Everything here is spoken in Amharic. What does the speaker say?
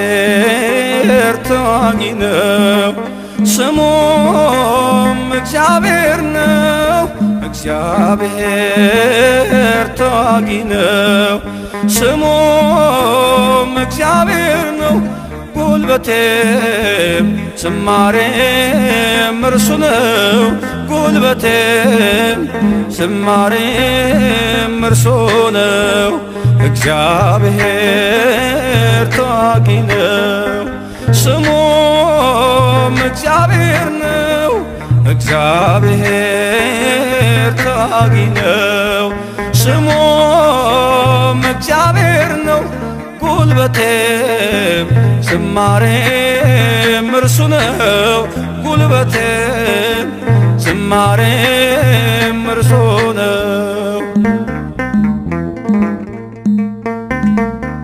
እግዚአብሔር ተዋጊ ነው፣ ስሙም እግዚአብሔር ነው። እግዚአብሔር ተዋጊ ነው፣ ስሙም እግዚአብሔር ነው። ጉልበቴም ዝማሬም እርሱ ነው። ጉልበቴም ዝማሬም እርሱ ነው። እግዚአብሔር ተዋጊ ነው፣ ስሙም እግዚአብሔር ነው። እግዚአብሔር ተዋጊ ነው፣ ስሙም እግዚአብሔር ነው። ጉልበቴም ዝማሬም እርሱ ነው። ጉልበቴም ዝማሬም እርሱ ነው።